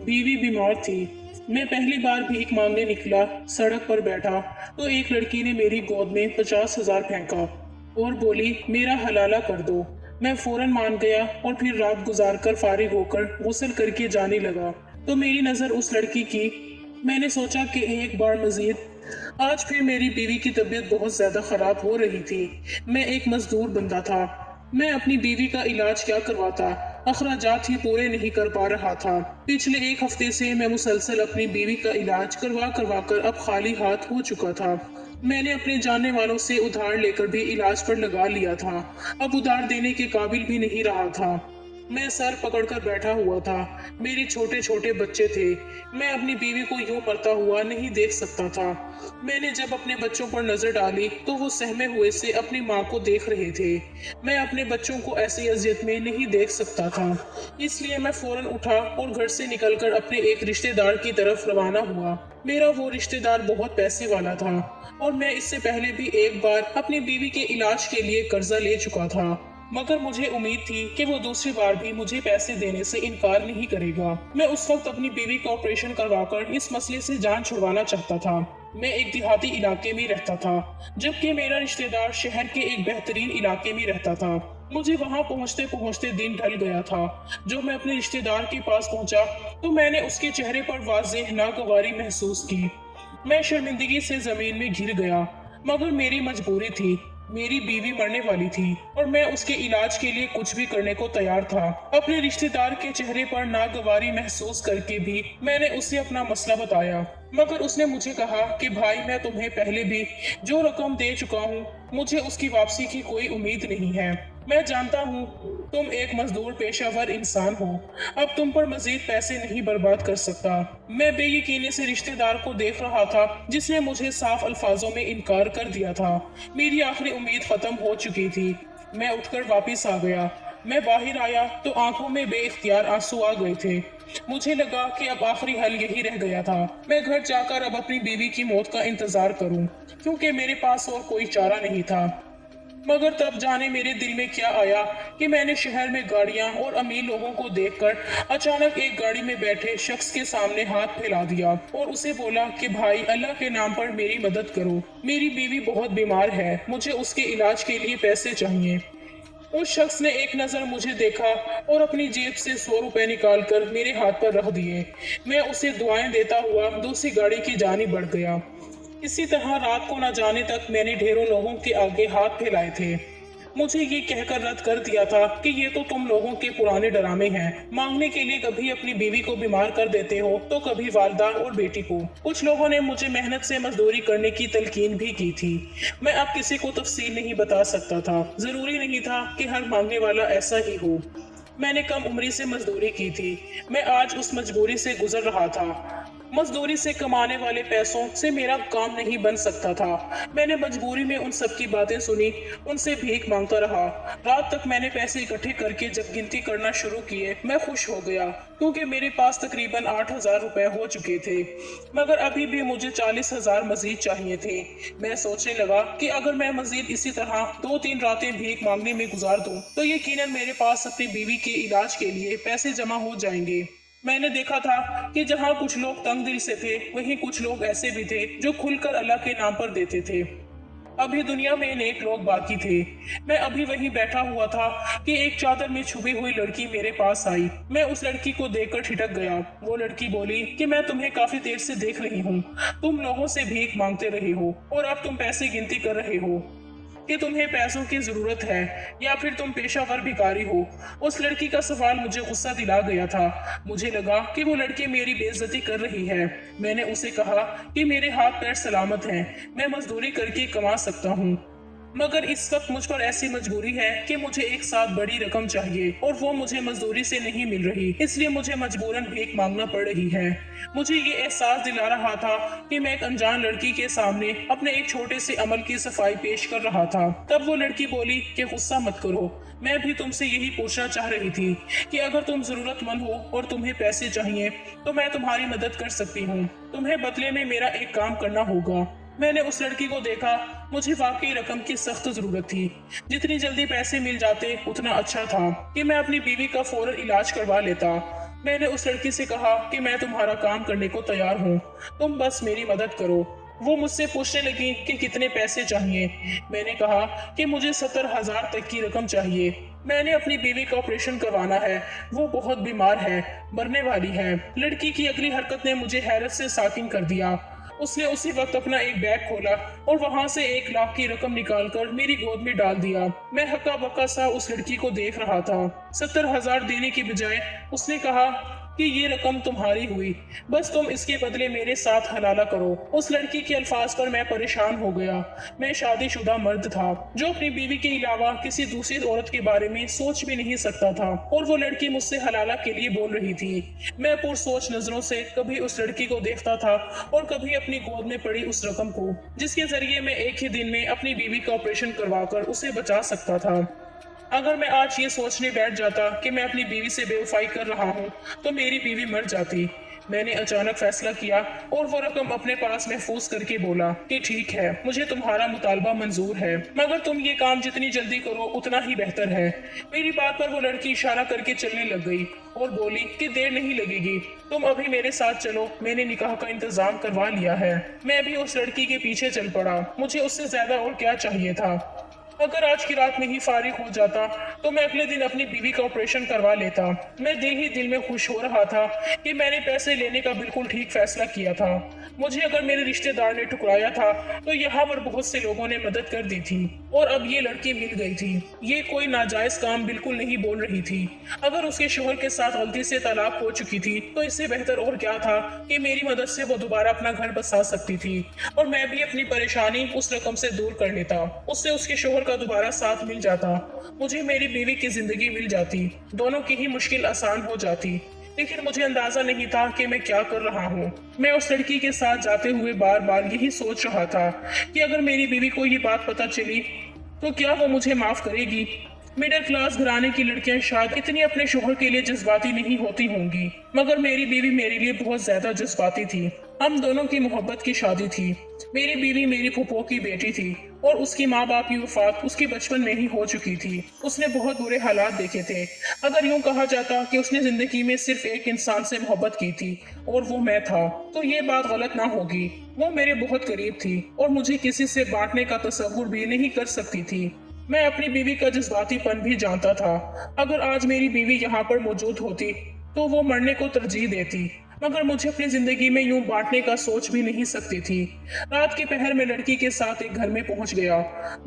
बीवी बीमार थी। मैं पहली बार भीख मांगने निकला, सड़क पर बैठा तो एक लड़की ने मेरी गोद में 50,000 फेंका और बोली, मेरा हलाला कर दो। मैं फौरन मान गया और फिर रात गुजार कर फारिग होकर गुस्ल करके जाने लगा तो मेरी नज़र उस लड़की की। मैंने सोचा कि एक बार मजीद। आज फिर मेरी बीवी की तबीयत बहुत ज्यादा खराब हो रही थी। मैं एक मजदूर बंदा था। मैं अपनी बीवी का इलाज क्या करवाता, अखराजात ही पूरे नहीं कर पा रहा था। पिछले एक हफ्ते से मैं मुसलसल अपनी बीवी का इलाज करवा करवा कर अब खाली हाथ हो चुका था। मैंने अपने जानने वालों से उधार लेकर भी इलाज पर लगा लिया था। अब उधार देने के काबिल भी नहीं रहा था। मैं सर पकड़कर बैठा हुआ था। मेरे छोटे छोटे बच्चे थे। मैं अपनी बीवी को यूं मरता हुआ नहीं देख सकता था। मैंने जब अपने बच्चों पर नजर डाली तो वो सहमे हुए से अपनी माँ को देख रहे थे। मैं अपने बच्चों को ऐसी अजियत में नहीं देख सकता था, इसलिए मैं फौरन उठा और घर से निकलकर अपने एक रिश्तेदार की तरफ रवाना हुआ। मेरा वो रिश्तेदार बहुत पैसे वाला था और मैं इससे पहले भी एक बार अपनी बीवी के इलाज के लिए कर्जा ले चुका था, मगर मुझे उम्मीद थी कि वो दूसरी बार भी मुझे पैसे देने से इनकार नहीं करेगा। मैं उस वक्त अपनी बीवी का ऑपरेशन करवाकर इस मसले से जान छुड़वाना चाहता था। मैं एक देहाती इलाके में रहता था, जबकि मेरा रिश्तेदार शहर के एक बेहतरीन इलाके में रहता था। मुझे वहां पहुंचते पहुंचते दिन ढल गया था। जब मैं अपने रिश्तेदार के पास पहुंचा तो मैंने उसके चेहरे पर वाज़ेह नागवारी महसूस की। मैं शर्मिंदगी से जमीन में गिर गया, मगर मेरी मजबूरी थी। मेरी बीवी मरने वाली थी और मैं उसके इलाज के लिए कुछ भी करने को तैयार था। अपने रिश्तेदार के चेहरे पर नागवारी महसूस करके भी मैंने उसे अपना मसला बताया, मगर उसने मुझे कहा कि भाई, मैं तुम्हें पहले भी जो रकम दे चुका हूँ, मुझे उसकी वापसी की कोई उम्मीद नहीं है। मैं जानता हूँ तुम एक मजदूर पेशावर इंसान हो, अब तुम पर मजीद पैसे नहीं बर्बाद कर सकता। मैं बेयकीनी से रिश्तेदार को देख रहा था जिसने मुझे साफ अल्फाजों में इनकार कर दिया था। मेरी आखिरी उम्मीद खत्म हो चुकी थी। मैं उठकर वापस आ गया। मैं बाहर आया तो आंखों में बेइख्तियार आंसू आ गए थे। मुझे लगा कि अब आखिरी हल यही रह गया था। मैं घर जाकर अब अपनी बीवी की मौत का इंतजार करूं, क्योंकि मेरे पास और कोई चारा नहीं था। मगर तब जाने मेरे दिल में क्या आया कि मैंने शहर में गाड़ियां और अमीर लोगों को देखकर अचानक एक गाड़ी में बैठे शख्स के सामने हाथ फैला दिया और उसे बोला कि भाई, अल्लाह के नाम पर मेरी मदद करो। मेरी बीवी बहुत बीमार है, मुझे उसके इलाज के लिए पैसे चाहिए। उस शख्स ने एक नज़र मुझे देखा और अपनी जेब से 100 रुपए निकालकर मेरे हाथ पर रख दिए। मैं उसे दुआएं देता हुआ दूसरी गाड़ी की जानिब बढ़ गया। इसी तरह रात को न जाने तक मैंने ढेरों लोगों के आगे हाथ फैलाए थे। मुझे ये कहकर रद्द कर दिया था कि ये तो तुम लोगों के पुराने डरामे हैं। मांगने के लिए कभी अपनी बीवी को बीमार कर देते हो तो कभी वालदा और बेटी को। कुछ लोगों ने मुझे मेहनत से मजदूरी करने की तलकीन भी की थी। मैं अब किसी को तफसील नहीं बता सकता था। जरूरी नहीं था कि हर मांगने वाला ऐसा ही हो। मैंने कम उम्री से मजदूरी की थी। मैं आज उस मजबूरी से गुजर रहा था। मजदूरी से कमाने वाले पैसों से मेरा काम नहीं बन सकता था। मैंने मजबूरी में उन सब की बातें सुनी, उनसे भीख मांगता रहा। रात तक मैंने पैसे इकट्ठे करके जब गिनती करना शुरू किए, मैं खुश हो गया, क्योंकि मेरे पास तकरीबन 8,000 रुपए हो चुके थे। मगर अभी भी मुझे 40,000 मजीद चाहिए थे। मैं सोचने लगा कि अगर मैं मजीद इसी तरह 2-3 रातें भीख मांगने में गुजार दूं, तो यकीनन मेरे पास अपनी बीवी के इलाज के लिए पैसे जमा हो जाएंगे। मैंने देखा था कि जहाँ कुछ लोग तंग दिल से थे, वहीं कुछ लोग ऐसे भी थे जो खुलकर अल्लाह के नाम पर देते थे। अभी दुनिया में नेक लोग बाकी थे। मैं अभी वहीं बैठा हुआ था कि एक चादर में छुपी हुई लड़की मेरे पास आई। मैं उस लड़की को देखकर ठिठक गया। वो लड़की बोली कि मैं तुम्हें काफी देर से देख रही हूँ। तुम लोगों से भीख मांगते रहे हो और अब तुम पैसे गिनती कर रहे हो कि तुम्हें पैसों की जरूरत है या फिर तुम पेशावर भिखारी हो। उस लड़की का सवाल मुझे गुस्सा दिला गया था। मुझे लगा कि वो लड़की मेरी बेइज्जती कर रही है। मैंने उसे कहा कि मेरे हाथ पैर सलामत हैं, मैं मजदूरी करके कमा सकता हूँ, मगर इस वक्त मुझ पर ऐसी मजबूरी है कि मुझे एक साथ बड़ी रकम चाहिए और वो मुझे मजदूरी से नहीं मिल रही, इसलिए मुझे मजबूरन भीख मांगना पड़ रही है। मुझे ये एहसास दिला रहा था कि मैं एक अनजान लड़की के सामने अपने एक छोटे से अमल की सफाई पेश कर रहा था। तब वो लड़की बोली कि गुस्सा मत करो, मैं भी तुमसे यही पूछना चाह रही थी कि अगर तुम जरूरतमंद हो और तुम्हें पैसे चाहिए तो मैं तुम्हारी मदद कर सकती हूँ। तुम्हें बदले में मेरा एक काम करना होगा। मैंने उस लड़की को देखा। मुझे वाकई रकम की सख्त जरूरत थी। जितनी जल्दी पैसे मिल जाते उतना अच्छा था कि मैं अपनी बीवी का फौरन इलाज करवा लेता। मैंने उस लड़की से कहा कि मैं तुम्हारा काम करने को तैयार हूँ, तुम बस मेरी मदद करो। वो मुझसे पूछने लगी कि कितने पैसे चाहिए। मैंने कहा कि मुझे 70,000 तक की रकम चाहिए। मैंने अपनी बीवी का ऑपरेशन करवाना है, वो बहुत बीमार है, मरने वाली है। लड़की की अगली हरकत ने मुझे हैरत से साकिन कर दिया। उसने उसी वक्त अपना एक बैग खोला और वहां से 1 लाख की रकम निकालकर मेरी गोद में डाल दिया। मैं हक्का बक्का सा उस लड़की को देख रहा था। 70,000 देने की बजाय उसने कहा कि ये रकम तुम्हारी हुई, बस तुम इसके बदले मेरे साथ हलाला करो। उस लड़की के अल्फाज पर मैं परेशान हो गया। मैं शादीशुदा मर्द था जो अपनी बीवी के अलावा किसी दूसरी औरत के बारे में सोच भी नहीं सकता था, और वो लड़की मुझसे हलाला के लिए बोल रही थी। मैं पुरसोच नजरों से कभी उस लड़की को देखता था और कभी अपनी गोद में पड़ी उस रकम को, जिसके जरिए मैं एक ही दिन में अपनी बीवी का ऑपरेशन करवाकर उसे बचा सकता था। अगर मैं आज ये सोचने बैठ जाता कि मैं अपनी बीवी से बेवफाई कर रहा हूँ तो मेरी बीवी मर जाती। मैंने अचानक फैसला किया और वो रकम अपने पास महफूज करके बोला कि ठीक है, मुझे तुम्हारा मुतालबा मंजूर है, मगर तुम ये काम जितनी जल्दी करो उतना ही बेहतर है। मेरी बात पर वो लड़की इशारा करके चलने लग गई और बोली कि देर नहीं लगेगी, तुम अभी मेरे साथ चलो, मैंने निकाह का इंतजाम करवा लिया है। मैं भी उस लड़की के पीछे चल पड़ा। मुझे उससे ज्यादा और क्या चाहिए था। अगर आज की रात में ही फारिग हो जाता तो मैं अगले दिन अपनी बीवी का ऑपरेशन करवा लेता। मैं दिल ही दिल में खुश हो रहा था कि मैंने पैसे लेने का बिल्कुल ठीक फैसला किया था। मुझे अगर मेरे रिश्तेदार ने ठुकराया था तो यहाँ पर बहुत से लोगों ने मदद कर दी थी, और अब ये लड़की मिल गई थी। ये कोई नाजायज काम बिल्कुल नहीं बोल रही थी। अगर उसके शोहर के साथ गलती से तलाक हो चुकी थी तो इससे बेहतर और क्या था कि मेरी मदद से वो दोबारा अपना घर बसा सकती थी, और मैं भी अपनी परेशानी उस रकम से दूर कर लेता। उससे उसके शोहर का दोबारा साथ मिल जाता, मुझे मेरी बीवी की जिंदगी मिल जाती, दोनों की ही मुश्किल आसान हो जाती। लेकिन मुझे अंदाजा नहीं था कि मैं क्या कर रहा हूँ। मैं उस लड़की के साथ जाते हुए बार बार यही सोच रहा था कि अगर मेरी बीवी को ये बात पता चली तो क्या वो मुझे माफ करेगी। मिडिल क्लास घराने की लड़कियां शायद इतनी अपने शोहर के लिए जज्बाती नहीं होती होंगी, मगर मेरी बीवी मेरे लिए बहुत ज्यादा जज्बाती थी। हम दोनों की मोहब्बत की शादी थी। मेरी बीवी मेरी फूफो की बेटी थी और उसकी माँ बाप की वफात उसके बचपन में ही हो चुकी थी। उसने बहुत बुरे हालात देखे थे। अगर यूं कहा जाता कि उसने जिंदगी में सिर्फ एक इंसान से मोहब्बत की थी और वो मैं था, तो ये बात गलत ना होगी। वो मेरे बहुत करीब थी और मुझे किसी से बांटने का तस्वुर भी नहीं कर सकती थी। मैं अपनी बीवी का जज्बातीपन भी जानता था। अगर आज मेरी बीवी यहाँ पर मौजूद होती तो वो मरने को तरजीह देती, मगर मुझे अपनी जिंदगी में यूं बांटने का सोच भी नहीं सकती थी। रात के पहर में लड़की के साथ एक घर में पहुंच गया।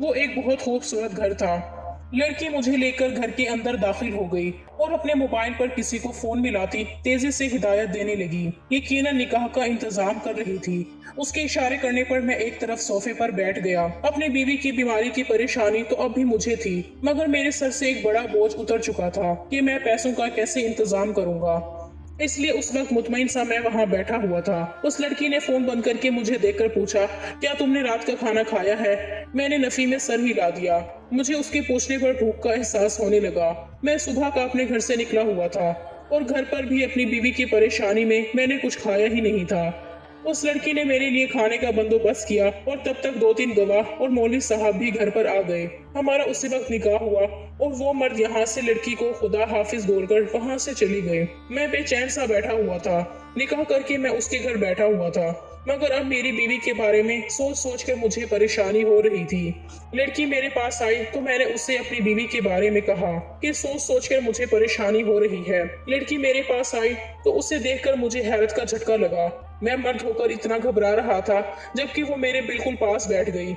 वो एक बहुत खूबसूरत घर था। लड़की मुझे लेकर घर के अंदर दाखिल हो गई और अपने मोबाइल पर किसी को फोन मिलाती तेजी से हिदायत देने लगी। यकीनन निकाह का इंतजाम कर रही थी। उसके इशारे करने पर मैं एक तरफ सोफे पर बैठ गया। अपनी बीवी की बीमारी की परेशानी तो अब भी मुझे थी, मगर मेरे सर से एक बड़ा बोझ उतर चुका था कि मैं पैसों का कैसे इंतजाम करूंगा। इसलिए उस वक्त मुतमईन सा मैं वहां बैठा हुआ था। उस लड़की ने फोन बंद करके मुझे देखकर पूछा, क्या तुमने रात का खाना खाया है? मैंने नफी में सर हिला दिया। मुझे उसके पूछने पर भूख का एहसास होने लगा। मैं सुबह का अपने घर से निकला हुआ था और घर पर भी अपनी बीवी की परेशानी में मैंने कुछ खाया ही नहीं था। उस लड़की ने मेरे लिए खाने का बंदोबस्त किया और तब तक 2-3 गवाह और मौलवी साहब भी घर पर आ गए। हमारा उसी वक्त निकाह हुआ और वो मर्द यहाँ से लड़की को खुदा हाफिज बोलकर वहाँ से चली गई। मैं बेचैन सा बैठा हुआ था। निकाह करके मैं उसके घर बैठा हुआ था, मगर अब मेरी बीवी के बारे में सोच सोच कर मुझे परेशानी हो रही थी। लड़की मेरे पास आई तो मैंने उससे अपनी बीवी के बारे में कहा कि सोच सोच कर मुझे परेशानी हो रही है। लड़की मेरे पास आई तो उसे देखकर मुझे हैरत का झटका लगा। मैं मर्द होकर इतना घबरा रहा था जबकि वो मेरे बिल्कुल पास बैठ गई,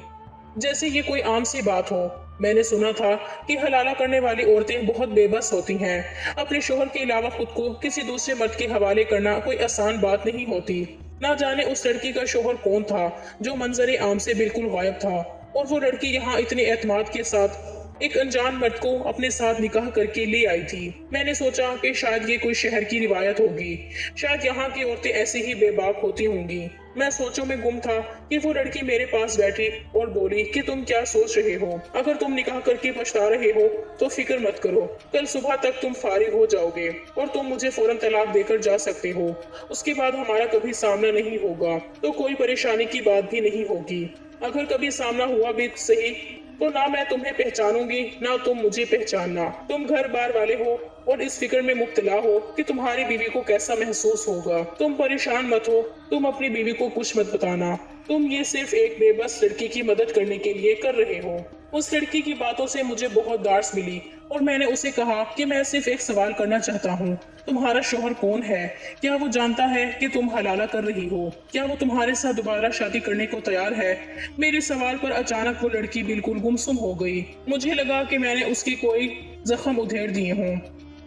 जैसे ये कोई आम सी बात हो। मैंने सुना था कि हलाला करने वाली औरतें बहुत बेबस होती हैं। अपने शोहर के अलावा खुद को किसी दूसरे मर्द के हवाले करना कोई आसान बात नहीं होती। ना जाने उस लड़की का शोहर कौन था जो मंजरे आम से बिल्कुल गायब था, और वो लड़की यहाँ इतने एतमाद के साथ एक अनजान मर्द को अपने साथ निकाह करके ले आई थी। मैंने सोचा कि शायद ये कोई शहर की रिवायत होगी, शायद यहाँ की औरतें ऐसे ही बेबाक होती होंगी। मैं सोचों में गुम था कि वो लड़की मेरे पास बैठी और बोली कि तुम क्या सोच रहे हो? अगर तुम निकाह करके पछता रहे हो तो फिक्र मत करो, कल सुबह तक तुम फारिग हो जाओगे और तुम मुझे फौरन तलाक देकर जा सकते हो। उसके बाद हमारा कभी सामना नहीं होगा तो कोई परेशानी की बात भी नहीं होगी। अगर कभी सामना हुआ भी सही तो ना मैं तुम्हें पहचानूंगी ना तुम मुझे पहचानना। तुम घर बार वाले हो और इस फिक्र में मुब्तला हो कि तुम्हारी बीवी को कैसा महसूस होगा। तुम परेशान मत हो, तुम अपनी बीवी को कुछ मत बताना। तुम ये सिर्फ एक बेबस लड़की की मदद करने के लिए कर रहे हो। उस लड़की की बातों से मुझे बहुत दार्स मिली और मैंने उसे कहा कि मैं सिर्फ एक सवाल करना चाहता हूँ, तुम्हारा शोहर कौन है? क्या वो जानता है कि तुम हलाला कर रही हो? क्या वो तुम्हारे साथ दोबारा शादी करने को तैयार है? मेरे सवाल पर अचानक वो लड़की बिल्कुल गुमसुम हो गई। मुझे लगा कि मैंने उसकी कोई जख्म उधेड़ दिए हों।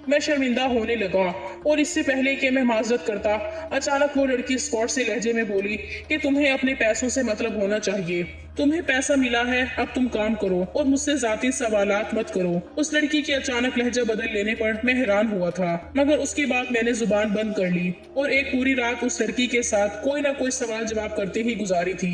मैं शर्मिंदा होने लगा और इससे पहले कि मैं माजरत करता, अचानक वो लड़की स्पॉट से लहजे में बोली कि तुम्हें अपने पैसों से मतलब होना चाहिए। तुम्हें पैसा मिला है, अब तुम काम करो और मुझसे जाती सवालात मत करो। उस लड़की के अचानक लहजा बदल लेने पर मैं हैरान हुआ था, मगर उसके बाद मैंने जुबान बंद कर ली और एक पूरी रात उस लड़की के साथ कोई ना कोई सवाल जवाब करते ही गुजारी थी।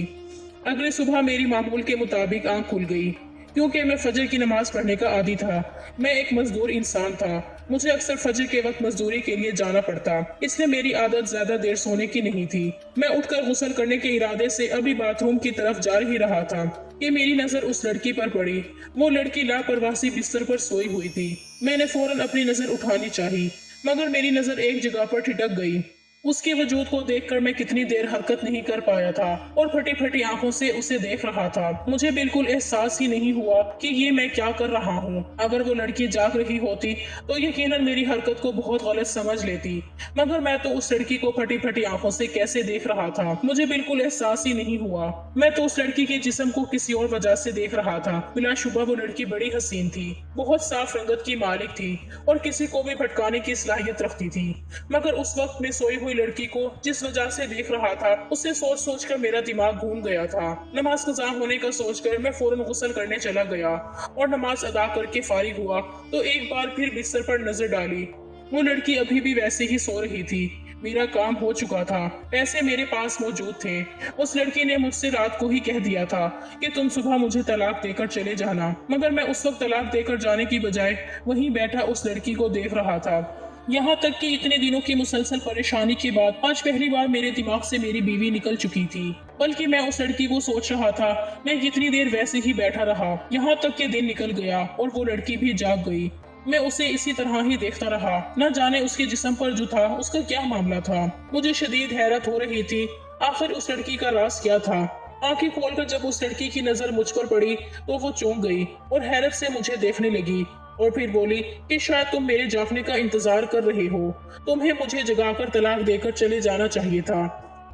अगली सुबह मेरी मामूल के मुताबिक आंख खुल गई, क्योंकि मैं फजर की नमाज पढ़ने का आदी था। मैं एक मजदूर इंसान था, मुझे अक्सर फजर के वक्त मजदूरी के लिए जाना पड़ता, इसलिए मेरी आदत ज्यादा देर सोने की नहीं थी। मैं उठकर गुस्ल करने के इरादे से अभी बाथरूम की तरफ जा ही रहा था कि मेरी नजर उस लड़की पर पड़ी। वो लड़की लापरवाही से बिस्तर पर सोई हुई थी। मैंने फौरन अपनी नजर उठानी चाही, मगर मेरी नजर एक जगह पर ठिठक गई। उसके वजूद को देखकर मैं कितनी देर हरकत नहीं कर पाया था और फटी फटी आंखों से उसे देख रहा था। मुझे बिल्कुल एहसास ही नहीं हुआ कि ये मैं क्या कर रहा हूँ। अगर वो लड़की जाग रही होती तो यकीनन मेरी हरकत को बहुत गलत समझ लेती, मगर मैं तो उस लड़की को फटी फटी आंखों से कैसे देख रहा था, मुझे बिल्कुल एहसास ही नहीं हुआ। मैं तो उस लड़की के जिस्म को किसी और वजह से देख रहा था। बिलाशुबा वो लड़की बड़ी हसीन थी, बहुत साफ रंगत की मालिक थी और किसी को भी भटकाने की सलाहियत रखती थी। मगर उस वक्त में सोई लड़की को जिस वजह से देख रहा था, उसे सोच सोच कर मेरा दिमाग घूम गया था। नमाज कज़ा होने का सोचकर मैं फौरन गुस्ल करने चला गया और नमाज अदा करके फारिग हुआ तो एक बार फिर बिस्तर पर नजर डाली। वो लड़की अभी भी वैसे ही सो रही थी। मेरा काम हो चुका था, पैसे मेरे पास मौजूद थे। उस लड़की ने मुझसे रात को ही कह दिया था कि तुम सुबह मुझे तलाक देकर चले जाना, मगर मैं उस वक्त तलाक देकर जाने की बजाय वहीं बैठा उस लड़की को देख रहा था। यहाँ तक कि इतने दिनों की मुसलसल परेशानी के बाद आज पहली बार मेरे दिमाग से मेरी बीवी निकल चुकी थी। बल्कि मैं उस लड़की को सोच रहा था। मैं कितनी देर वैसे ही बैठा रहा, यहाँ तक कि दिन निकल गया और वो लड़की भी जाग गई। मैं उसे इसी तरह ही देखता रहा, न जाने उसके जिस्म पर जो था उसका क्या मामला था। मुझे शदीद हैरत हो रही थी, आखिर उस लड़की का राज क्या था। आंखें खोलकर जब उस लड़की की नजर मुझ पर पड़ी तो वो चौंक गई और हैरत से मुझे देखने लगी और फिर बोली कि शायद तुम मेरे जागने का इंतजार कर रहे हो। तुम्हें मुझे जगाकर तलाक देकर चले जाना चाहिए था।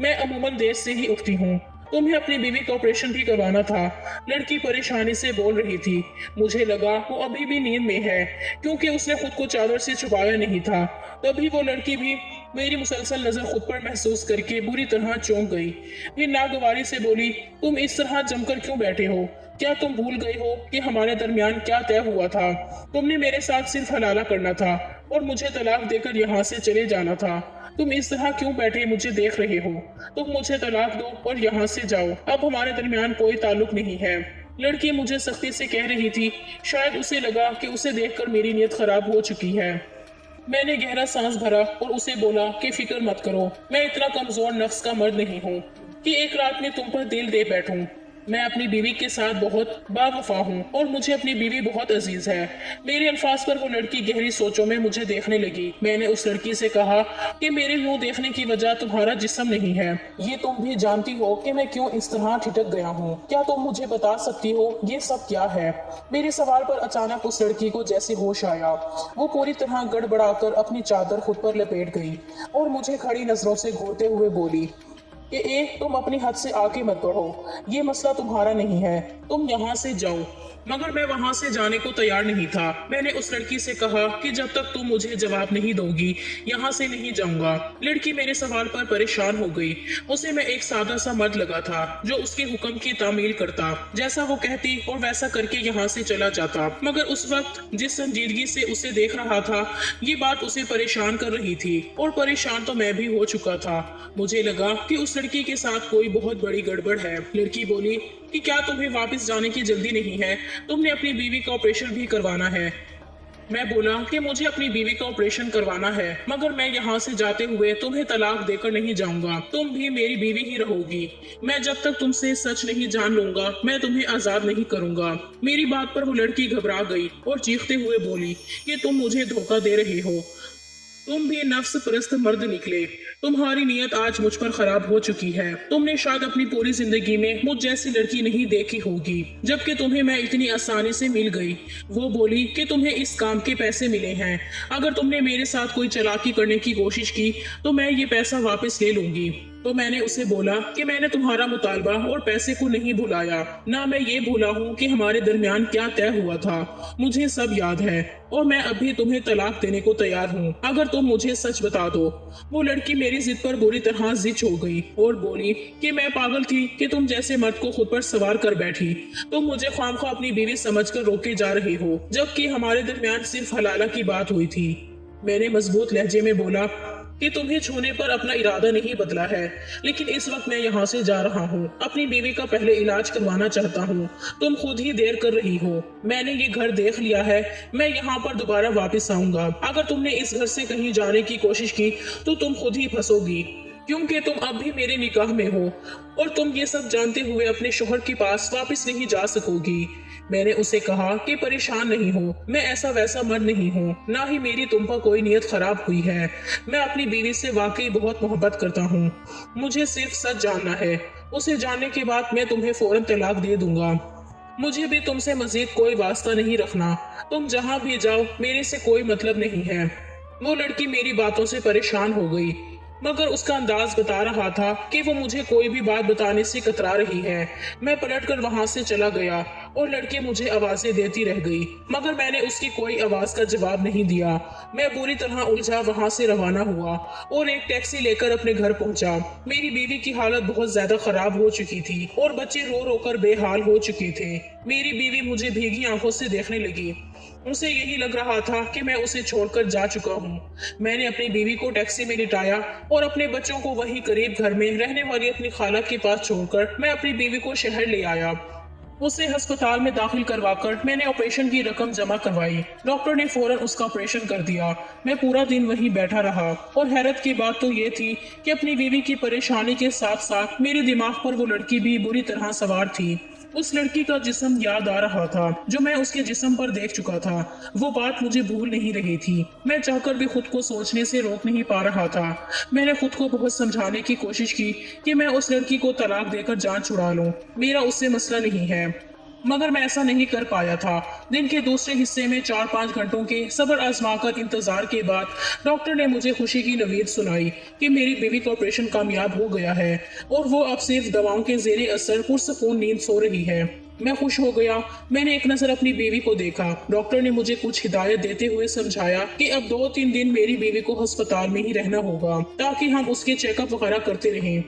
मैं अमूमन देर से ही उठती हूँ। तुम्हें अपनी बीवी का ऑपरेशन भी करवाना था। लड़की परेशानी से बोल रही थी। मुझे लगा वो अभी भी नींद में है, क्योंकि उसने खुद को चादर से छुपाया नहीं था। तभी वो लड़की भी मेरी मुसलसल नजर खुद पर महसूस करके बुरी तरह चौंक गई। फिर नागवारी से बोली, तुम इस तरह जमकर क्यों बैठे हो? क्या तुम भूल गए हो कि हमारे दरमियान क्या तय हुआ था? तुमने मेरे साथ सिर्फ हलाला करना था और मुझे तलाक देकर यहाँ से चले जाना था। तुम इस तरह क्यों बैठे मुझे देख रहे हो? तुम मुझे तलाक दो और यहाँ से जाओ, अब हमारे दरमियान कोई ताल्लुक नहीं है। लड़की मुझे सख्ती से कह रही थी। शायद उसे लगा कि उसे देखकर मेरी नीयत खराब हो चुकी है। मैंने गहरा सांस भरा और उसे बोला कि फिक्र मत करो, मैं इतना कमजोर नफ्स का मर्द नहीं हूँ कि एक रात में तुम पर दिल दे बैठूं। मैं अपनी बीवी के साथ बहुत बावफा हूँ और मुझे अपनी बीवी बहुत अजीज है। मेरे अल्फाज पर वो लड़की गहरी सोचों में मुझे देखने लगी। मैंने उस लड़की से कहा कि मेरे यूं देखने की वजह तुम्हारा जिस्म नहीं है। ये तुम भी जानती हो कि मैं क्यों इस तरह ठिठक गया हूँ। क्या तुम मुझे बता सकती हो ये सब क्या है? मेरे सवाल पर अचानक उस लड़की को जैसे होश आया। वो पूरी तरह गड़बड़ाकर अपनी चादर खुद पर लपेट गई और मुझे खड़ी नजरों से घूरते हुए बोली कि तुम अपनी हद से आगे मत बढ़ो, ये मसला तुम्हारा नहीं है, तुम यहाँ से जाओ। मगर मैं वहाँ से जाने को तैयार नहीं था। मैंने उस लड़की से कहा कि जब तक तुम मुझे जवाब नहीं दोगी यहाँ से नहीं जाऊंगा। लड़की मेरे सवाल पर परेशान हो गई। उसे मैं एक सादा सा मर्द लगा था जो उसके हुक्म की तामील करता, जैसा वो कहती और वैसा करके यहाँ से चला जाता। मगर उस वक्त जिस संजीदगी से उसे देख रहा था, ये बात उसे परेशान कर रही थी और परेशान तो मैं भी हो चुका था। मुझे लगा कि उस लड़की के साथ कोई बहुत बड़ी गड़बड़ है। लड़की बोली कि क्या तुम्हें वापस जाने की जल्दी नहीं है? तुमने अपनी बीवी का ऑपरेशन भी करवाना है। मैं बोला कि मुझे अपनी बीवी का ऑपरेशन करवाना है, मगर मैं यहाँ से जाते हुए तुम्हें तलाक देकर नहीं जाऊंगा। तुम भी मेरी बीवी ही रहोगी। मैं जब तक तुमसे सच नहीं जान लूंगा, मैं तुम्हें आजाद नहीं करूंगा। मेरी बात पर वो लड़की घबरा गई और चीखते हुए बोली कि तुम मुझे धोखा दे रहे हो। तुम भी नफ्स परस्त मर्द निकले। तुम्हारी नीयत आज मुझ पर खराब हो चुकी है। तुमने शायद अपनी पूरी जिंदगी में मुझ जैसी लड़की नहीं देखी होगी, जबकि तुम्हें मैं इतनी आसानी से मिल गई। वो बोली कि तुम्हें इस काम के पैसे मिले हैं। अगर तुमने मेरे साथ कोई चालाकी करने की कोशिश की तो मैं ये पैसा वापस ले लूंगी। तो मैंने उसे बोला कि मैंने तुम्हारा मुतालबा और पैसे को नहीं भुलाया, ना मैं ये भूला हूँ कि हमारे दरमियान क्या तय हुआ था। मुझे सब याद है और मैं अभी तुम्हें तलाक देने को तैयार हूँ, अगर तुम मुझे सच बता दो। वो लड़की मेरी जिद पर बुरी तरह जिद हो गई और बोली कि मैं पागल थी कि तुम जैसे मर्द को खुद पर सवार कर बैठी। तुम मुझे ख्वामख्वाह अपनी बीवी समझकर रोके जा रहे हो, जबकि हमारे दरमियान सिर्फ हलाला की बात हुई थी। मैंने मजबूत लहजे में बोला कि तुम्हें छूने पर अपना इरादा नहीं बदला है, लेकिन इस वक्त मैं यहाँ से जा रहा हूँ। अपनी बीवी का पहले इलाज करवाना चाहता हूँ। तुम खुद ही देर कर रही हो। मैंने ये घर देख लिया है, मैं यहाँ पर दोबारा वापस आऊंगा। अगर तुमने इस घर से कहीं जाने की कोशिश की तो तुम खुद ही फंसोगी, क्योंकि तुम अब भी मेरे निकाह में हो और तुम ये सब जानते हुए अपने शोहर के पास वापस नहीं जा सकोगी। मैंने उसे कहा कि परेशान नहीं हो, मैं ऐसा वैसा मर्द नहीं हूँ, ना ही मेरी तुम पर कोई नीयत खराब हुई है। मैं अपनी बीवी से वाकई बहुत मोहब्बत करता हूँ। मुझे सिर्फ सच जानना है। उसे जानने के बाद मैं तुम्हें फौरन तलाक दे दूंगा। मुझे भी तुमसे मजीद कोई वास्ता नहीं रखना। तुम जहाँ भी जाओ मेरे से कोई मतलब नहीं है। वो लड़की मेरी बातों से परेशान हो गई, मगर उसका अंदाज बता रहा था कि वो मुझे कोई भी बात बताने से कतरा रही है। मैं पलटकर वहां से चला गया और लड़की मुझे आवाजें देती रह गई, मगर मैंने उसकी कोई आवाज का जवाब नहीं दिया। मैं बुरी तरह उलझा वहां से रवाना हुआ और एक टैक्सी लेकर अपने घर पहुंचा। मेरी बीवी की हालत बहुत ज्यादा खराब हो चुकी थी और बच्चे रो रो कर बेहाल हो चुके थे। मेरी बीवी मुझे भीगी आंखों से देखने लगी। उसे यही लग रहा था कि मैं उसे छोड़कर जा चुका हूँ। मैंने अपनी बीवी को टैक्सी में लिटाया और अपने बच्चों को वहीं करीब घर में रहने वाली अपनी खाला के पास छोड़कर मैं अपनी बीवी को शहर ले आया। उसे अस्पताल में दाखिल करवाकर मैंने ऑपरेशन की रकम जमा करवाई। डॉक्टर ने फौरन उसका ऑपरेशन कर दिया। मैं पूरा दिन वहीं बैठा रहा और हैरत की बात तो ये थी कि अपनी बीवी की परेशानी के साथ साथ मेरे दिमाग पर वो लड़की भी बुरी तरह सवार थी। उस लड़की का जिस्म याद आ रहा था जो मैं उसके जिस्म पर देख चुका था। वो बात मुझे भूल नहीं रही थी। मैं चाहकर भी खुद को सोचने से रोक नहीं पा रहा था। मैंने खुद को बहुत समझाने की कोशिश की कि मैं उस लड़की को तलाक देकर जान छुड़ा लूं, मेरा उससे मसला नहीं है, मगर मैं ऐसा नहीं कर पाया था। दिन के दूसरे हिस्से में 4-5 घंटों के सब्र आजमाकर इंतजार के बाद डॉक्टर ने मुझे खुशी की नवीद सुनाई कि मेरी बीवी का ऑपरेशन कामयाब हो गया है और वो अब सिर्फ दवाओं के जेरे असर पुरसकून नींद सो रही है। मैं खुश हो गया। मैंने एक नजर अपनी बीवी को देखा। डॉक्टर ने मुझे कुछ हिदायत देते हुए समझाया कि अब 2-3 दिन मेरी बीवी को अस्पताल में ही रहना होगा ताकि हम उसके चेकअप वगैरह करते रहें।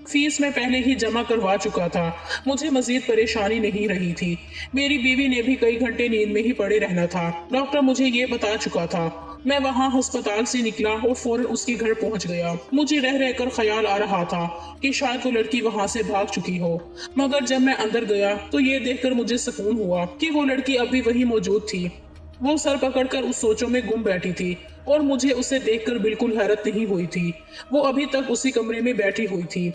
फीस मैं पहले ही जमा करवा चुका था। मुझे मजीद परेशानी नहीं रही थी। मेरी बीवी ने भी कई घंटे नींद में ही पड़े रहना था। डॉक्टर मुझे ये बता चुका था। मैं वहां अस्पताल से निकला और फौरन उसके घर पहुंच गया। मुझे रह रहकर ख्याल आ रहा था कि शायद वो लड़की वहां से भाग चुकी हो, मगर जब मैं अंदर गया तो ये देखकर मुझे सुकून हुआ कि वो लड़की अभी वहीं मौजूद थी। वो सर पकड़कर उस सोचों में गुम बैठी थी और मुझे उसे देखकर बिल्कुल हैरत नहीं हुई थी। वो अभी तक उसी कमरे में बैठी हुई थी।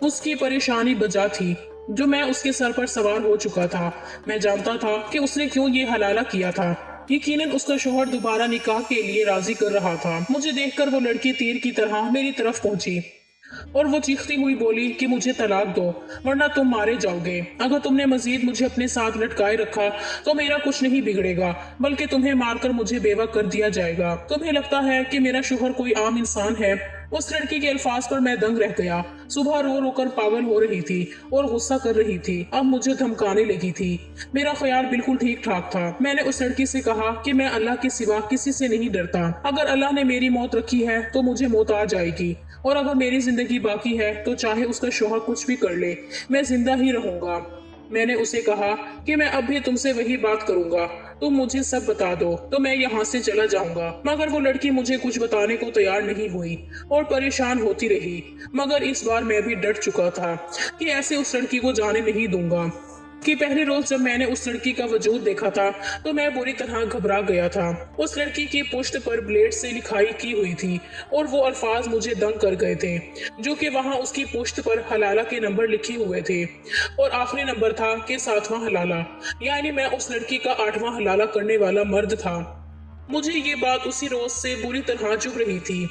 उसकी परेशानी बजा थी जो मैं उसके सर पर सवार हो चुका था। मैं जानता था कि उसने क्यों ये हलाला किया था। यकीनन उसका शोहर दोबारा निकाह के लिए राजी कर रहा था। मुझे देखकर वो लड़की तीर की तरह मेरी तरफ पहुंची और वो चीखती हुई बोली कि मुझे तलाक दो वरना तुम मारे जाओगे। अगर तुमने मजीद मुझे अपने साथ लटकाए रखा तो मेरा कुछ नहीं बिगड़ेगा, बल्कि तुम्हें मारकर मुझे बेवा कर दिया जाएगा। तुम्हें लगता है कि मेरा शोहर कोई आम इंसान है? उस लड़की के अल्फाज पर मैं दंग रह गया। सुबह रो रो कर पागल हो रही थी और गुस्सा कर रही थी, अब मुझे धमकाने लगी थी। मेरा ख्याल बिल्कुल ठीक ठाक था। मैंने उस लड़की से कहा कि मैं अल्लाह के सिवा किसी से नहीं डरता। अगर अल्लाह ने मेरी मौत रखी है तो मुझे मौत आ जाएगी, और अगर मेरी जिंदगी बाकी है तो चाहे उसका शोहर कुछ भी कर ले, मैं जिंदा ही रहूंगा। मैंने उसे कहा कि मैं अब भी तुमसे वही बात करूंगा, तुम मुझे सब बता दो तो मैं यहाँ से चला जाऊंगा। मगर वो लड़की मुझे कुछ बताने को तैयार नहीं हुई और परेशान होती रही। मगर इस बार मैं भी डट चुका था कि ऐसे उस लड़की को जाने नहीं दूंगा। कि पहले रोज जब मैंने उस लड़की का वजूद देखा था तो मैं बुरी तरह घबरा गया था। उस लड़की की पुश्त पर ब्लेड से लिखाई की हुई थी और वो अल्फाज मुझे दंग कर गए थे, जो कि वहाँ उसकी पुश्त पर हलाला के नंबर लिखे हुए थे और आखिरी नंबर था कि 7वां हलाला, यानी मैं उस लड़की का 8वां हलाला करने वाला मर्द था। मुझे ये बात उसी रोज से बुरी तरह चुभ रही थी।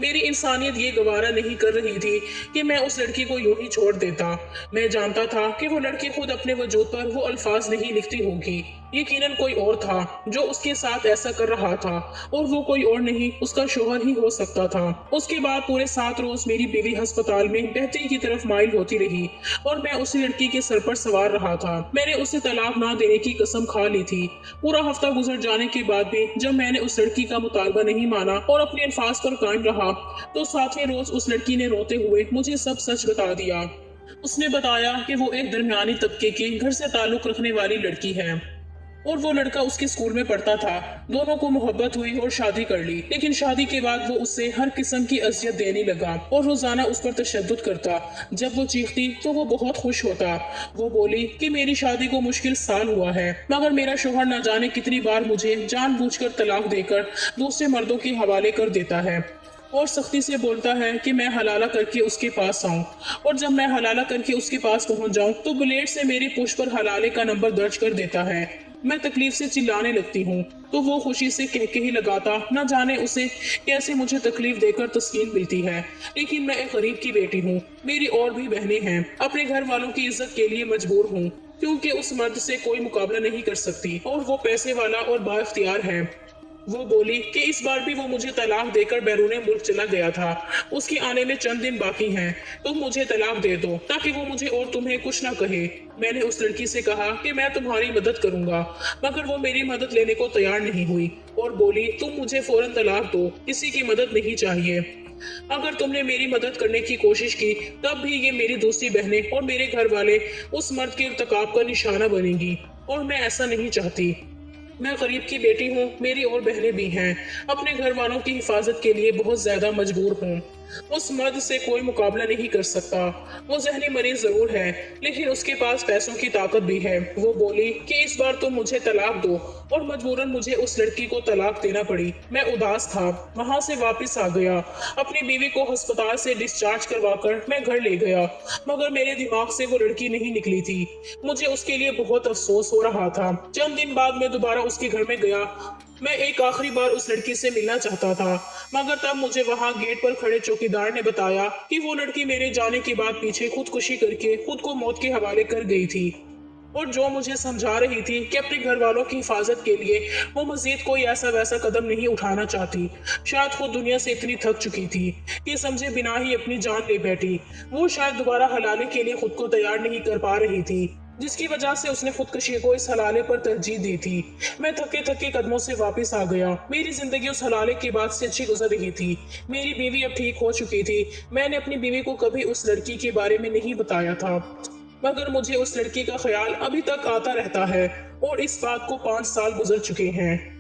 मेरी इंसानियत ये गवारा नहीं कर रही थी कि मैं उस लड़की को यूं ही छोड़ देता। मैं जानता था कि वो लड़की खुद अपने वजूद पर वो अल्फाज नहीं लिखती होगी, यकीनन कोई और था जो उसके साथ ऐसा कर रहा था, और वो कोई और नहीं उसका शोहर ही हो सकता था। उसके बाद पूरे 7 रोज मेरी बीवी अस्पताल में बहती की तरफ माइल होती रही और मैं उसी लड़की के सर पर सवार रहा था। मैंने उसे तलाक ना देने की कसम खा ली थी। पूरा हफ्ता गुजर जाने के बाद भी जब मैंने उस लड़की का मुतालबा नहीं माना और अपने अल्फाज पर कायम रहा तो 7वें रोज उस लड़की ने रोते हुए मुझे सब सच बता दिया। उसने बताया कि वो एक दरमियानी तबके की घर से ताल्लुक रखने वाली लड़की है और वो लड़का उसके स्कूल में पढ़ता था। दोनों को मोहब्बत हुई और शादी कर ली, लेकिन शादी के बाद वो उससे हर किस्म की अजियत देने लगा और रोजाना उस पर तशद्दुद करता। जब वो चीखती तो वो बहुत खुश होता। वो बोली कि मेरी शादी को मुश्किल साल हुआ है, मगर मेरा शोहर न जाने कितनी बार मुझे जानबूझकर तलाक देकर दूसरे मर्दों के हवाले कर देता है और सख्ती से बोलता है कि मैं हलाला करके उसके पास आऊं, और जब मैं हलाला करके उसके पास पहुंच जाऊं तो ब्लेड से मेरी पुश्त पर हलाले का नंबर दर्ज कर देता है। मैं तकलीफ से चिल्लाने लगती हूँ तो वो खुशी से कह के ही लगाता। न जाने उसे कैसे मुझे तकलीफ देकर तस्कीन मिलती है, लेकिन मैं एक गरीब की बेटी हूँ। मेरी और भी बहनें हैं। अपने घर वालों की इज्जत के लिए मजबूर हूँ क्योंकि उस मर्द से कोई मुकाबला नहीं कर सकती और वो पैसे वाला और बाइख्तियार है। वो बोली कि इस बार भी वो मुझे तलाक देकर बैरूने मुल्क चला गया था। उसके आने में चंद दिन बाकी हैं। तुम मुझे तलाक दे दो ताकि वो मुझे और तुम्हें कुछ ना कहे। मैंने उस लड़की से कहा कि मैं तुम्हारी मदद करूंगा, मगर वो मेरी मदद लेने को तैयार नहीं हुई और बोली तुम मुझे फौरन तलाक दो, किसी की मदद नहीं चाहिए। अगर तुमने मेरी मदद करने की कोशिश की तब भी ये मेरी दूसरी बहनें और मेरे घर वाले उस मर्द के इर्तिकाब का निशाना बनेंगी और मैं ऐसा नहीं चाहती। मैं गरीब की बेटी हूँ, मेरी और बहनें भी हैं। अपने घर वालों की हिफाजत के लिए बहुत ज्यादा मजबूर हूँ। उस मर्द से कोई मुकाबला नहीं कर सकता। वो जहनी मरीज जरूर है, लेकिन उसके पास पैसों की ताकत भी है। वो बोली कि इस बार तुम मुझे तलाक दो, और मजबूरन मुझे उस लड़की को तलाक देना पड़ी। मैं उदास था। वहां से वापस आ गया। अपनी बीवी को अस्पताल से डिस्चार्ज करवाकर मैं घर ले गया, मगर मेरे दिमाग से वो लड़की नहीं निकली थी। मुझे उसके लिए बहुत अफसोस हो रहा था। चंद दिन बाद मैं दोबारा उसके घर में गया। मैं एक आखिरी बार उस लड़की से मिलना चाहता था, मगर तब मुझे वहां गेट पर खड़े चौकीदार ने बताया कि वो लड़की मेरे जाने के बाद पीछे खुदकुशी करके खुद को मौत के हवाले कर गई थी, और जो मुझे समझा रही थी कि अपने घर वालों की हिफाजत के लिए वो मजीद कोई ऐसा वैसा कदम नहीं उठाना चाहती। शायद खुद दुनिया से इतनी थक चुकी थी कि समझे बिना ही अपनी जान ले बैठी। वो शायद दोबारा हलाले के लिए खुद को तैयार नहीं कर पा रही थी, जिसकी वजह से उसने खुदकशी को इस हलाले पर तरजीह दी थी। मैं थके थके कदमों से वापस आ गया। मेरी जिंदगी उस हलाले के बाद से अच्छी गुजर रही थी। मेरी बीवी अब ठीक हो चुकी थी। मैंने अपनी बीवी को कभी उस लड़की के बारे में नहीं बताया था, मगर मुझे उस लड़की का ख्याल अभी तक आता रहता है, और इस बात को 5 साल गुजर चुके हैं।